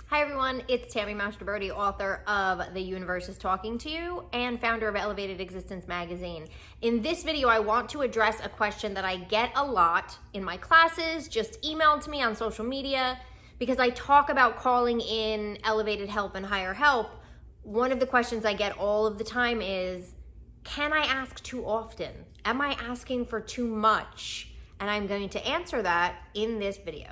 Hi everyone, it's Tammy Mastroberti, author of The Universe is Talking to You and founder of Elevated Existence magazine. In this video, I want to address a question that I get a lot in my classes, just emailed to me on social media, because I talk about calling in elevated help and higher help. One of the questions I get all of the time is, can I ask too often? Am I asking for too much? And I'm going to answer that in this video.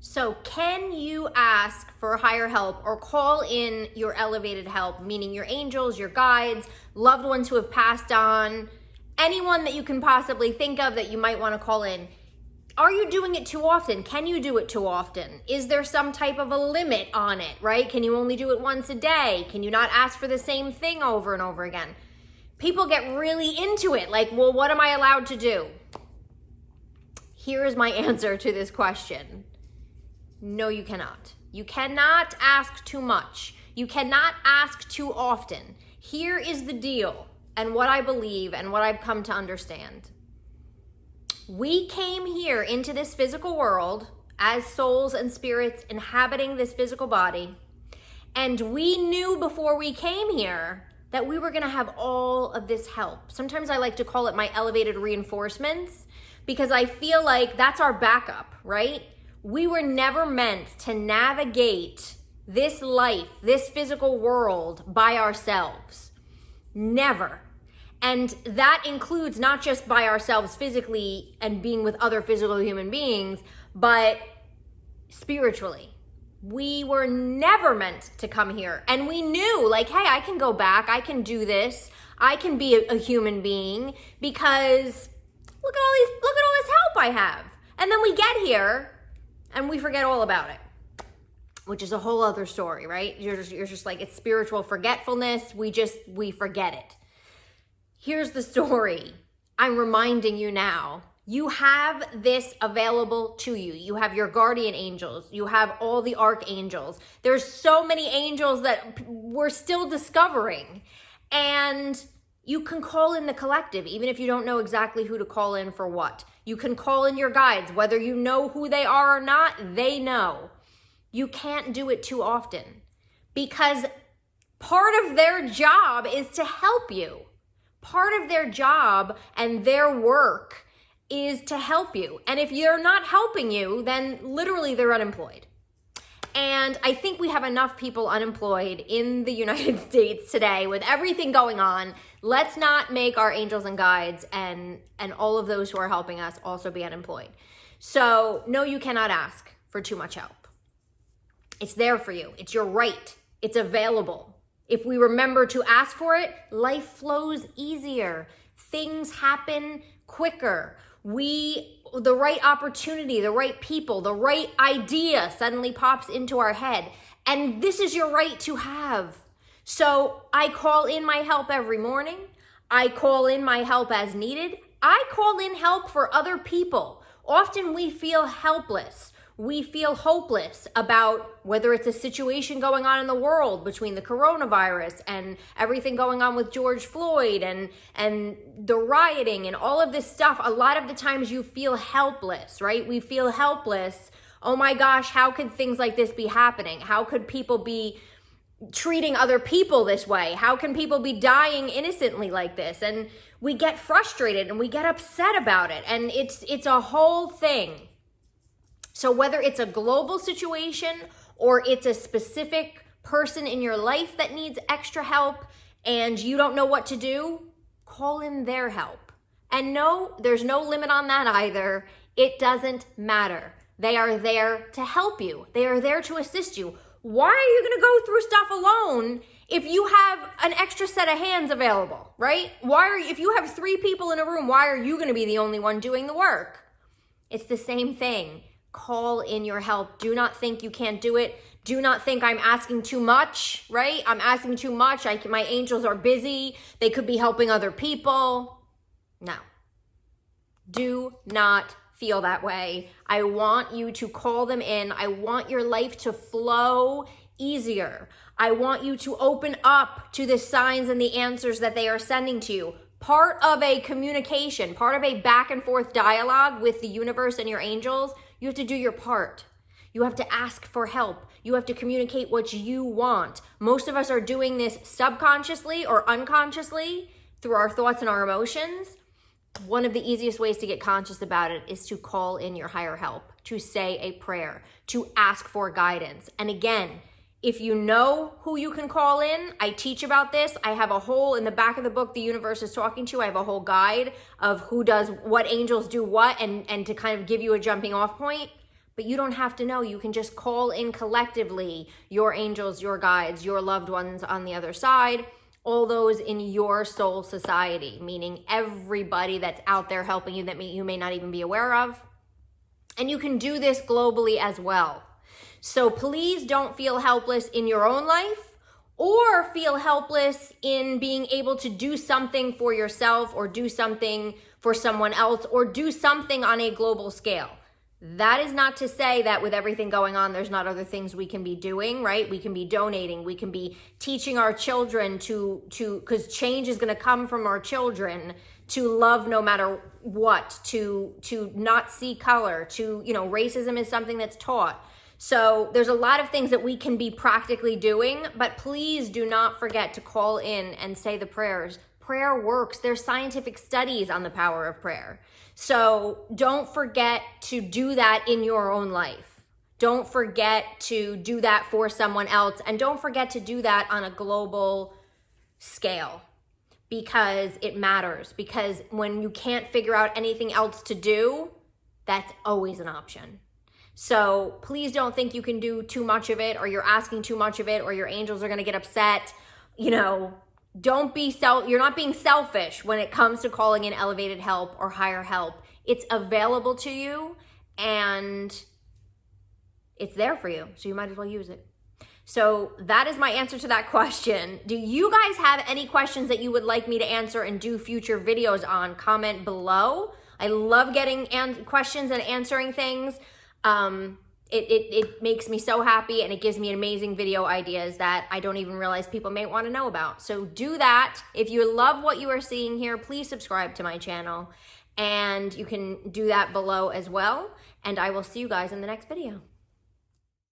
So can you ask for higher help or call in your elevated help, meaning your angels, your guides, loved ones who have passed on, anyone that you can possibly think of that you might want to call in? Are you doing it too often? Can you do it too often? Is there some type of a limit on it, right? Can you only do it once a day? Can you not ask for the same thing over and over again? People get really into it, like, well, what am I allowed to do? Here is my answer to this question. No, you cannot. You cannot ask too much. You cannot ask too often. Here is the deal, and what I believe and what I've come to understand. We came here into this physical world as souls and spirits inhabiting this physical body, and we knew before we came here that we were going to have all of this help. Sometimes I like to call it my elevated reinforcements, because I feel like that's our backup, right? We were never meant to navigate this life, this physical world by ourselves. Never. And that includes not just by ourselves physically and being with other physical human beings, but spiritually. We were never meant to come here. And we knew, like, hey, I can go back. I can do this. I can be a human being, because look at all this help I have. And then we get here and we forget all about it, which is a whole other story, right? You're just like, it's spiritual forgetfulness. We forget it. Here's the story. I'm reminding you now. You have this available to you. You have your guardian angels. You have all the archangels. There's so many angels that we're still discovering. And you can call in the collective, even if you don't know exactly who to call in for what. You can call in your guides, whether you know who they are or not, they know. You can't do it too often, because part of their job is to help you. Part of their job and their work is to help you. And if they're not helping you, then literally they're unemployed. And I think we have enough people unemployed in the United States today with everything going on. Let's not make our angels and guides and all of those who are helping us also be unemployed. So no, you cannot ask for too much help. It's there for you. It's your right. It's available. If we remember to ask for it, life flows easier. Things happen quicker. The right opportunity, the right people, the right idea suddenly pops into our head. And this is your right to have. So I call in my help every morning. I call in my help as needed. I call in help for other people. Often we feel helpless. We feel hopeless about whether it's a situation going on in the world between the coronavirus and everything going on with George Floyd and the rioting and all of this stuff. A lot of the times you feel helpless, right? We feel helpless. Oh my gosh, how could things like this be happening? How could people be treating other people this way? How can people be dying innocently like this? And we get frustrated and we get upset about it. And it's a whole thing. So whether it's a global situation or it's a specific person in your life that needs extra help and you don't know what to do, call in their help. And no, there's no limit on that either. It doesn't matter. They are there to help you. They are there to assist you. Why are you going to go through stuff alone if you have an extra set of hands available, right? If you have 3 people in a room, why are you going to be the only one doing the work? It's the same thing. Call in your help. Do not think you can't do it. Do not think I'm asking too much, right? I'm asking too much. My angels are busy. They could be helping other people. No. Do not feel that way. I want you to call them in. I want your life to flow easier. I want you to open up to the signs and the answers that they are sending to you. part of a communication, part of a back and forth dialogue with the universe and your angels, you have to do your part. You have to ask for help. You have to communicate what you want. Most of us are doing this subconsciously or unconsciously through our thoughts and our emotions. One of the easiest ways to get conscious about it is to call in your higher help, to say a prayer, to ask for guidance. And again, if you know who you can call in, I teach about this. I have a whole, in the back of the book, The Universe is Talking to You, I have a whole guide of who does, what angels do what, and to kind of give you a jumping off point. But you don't have to know. You can just call in collectively your angels, your guides, your loved ones on the other side, all those in your soul society, meaning everybody that's out there helping you that you may not even be aware of. And you can do this globally as well. So please don't feel helpless in your own life or feel helpless in being able to do something for yourself or do something for someone else or do something on a global scale. That is not to say that with everything going on, there's not other things we can be doing, right? We can be donating. We can be teaching our children to because change is going to come from our children, to love no matter what, to not see color, to, racism is something that's taught. So there's a lot of things that we can be practically doing, but please do not forget to call in and say the prayers. Prayer works. There's scientific studies on the power of prayer. So don't forget to do that in your own life. Don't forget to do that for someone else. And don't forget to do that on a global scale, because it matters. Because when you can't figure out anything else to do, that's always an option. So please don't think you can do too much of it, or you're asking too much of it, or your angels are going to get upset. You're not being selfish when it comes to calling in elevated help or higher help. It's available to you and it's there for you. So you might as well use it. So that is my answer to that question. Do you guys have any questions that you would like me to answer and do future videos on? Comment below. I love getting questions and answering things. It makes me so happy, and it gives me amazing video ideas that I don't even realize people may want to know about. So do that. If you love what you are seeing here, please subscribe to my channel, and you can do that below as well. And I will see you guys in the next video.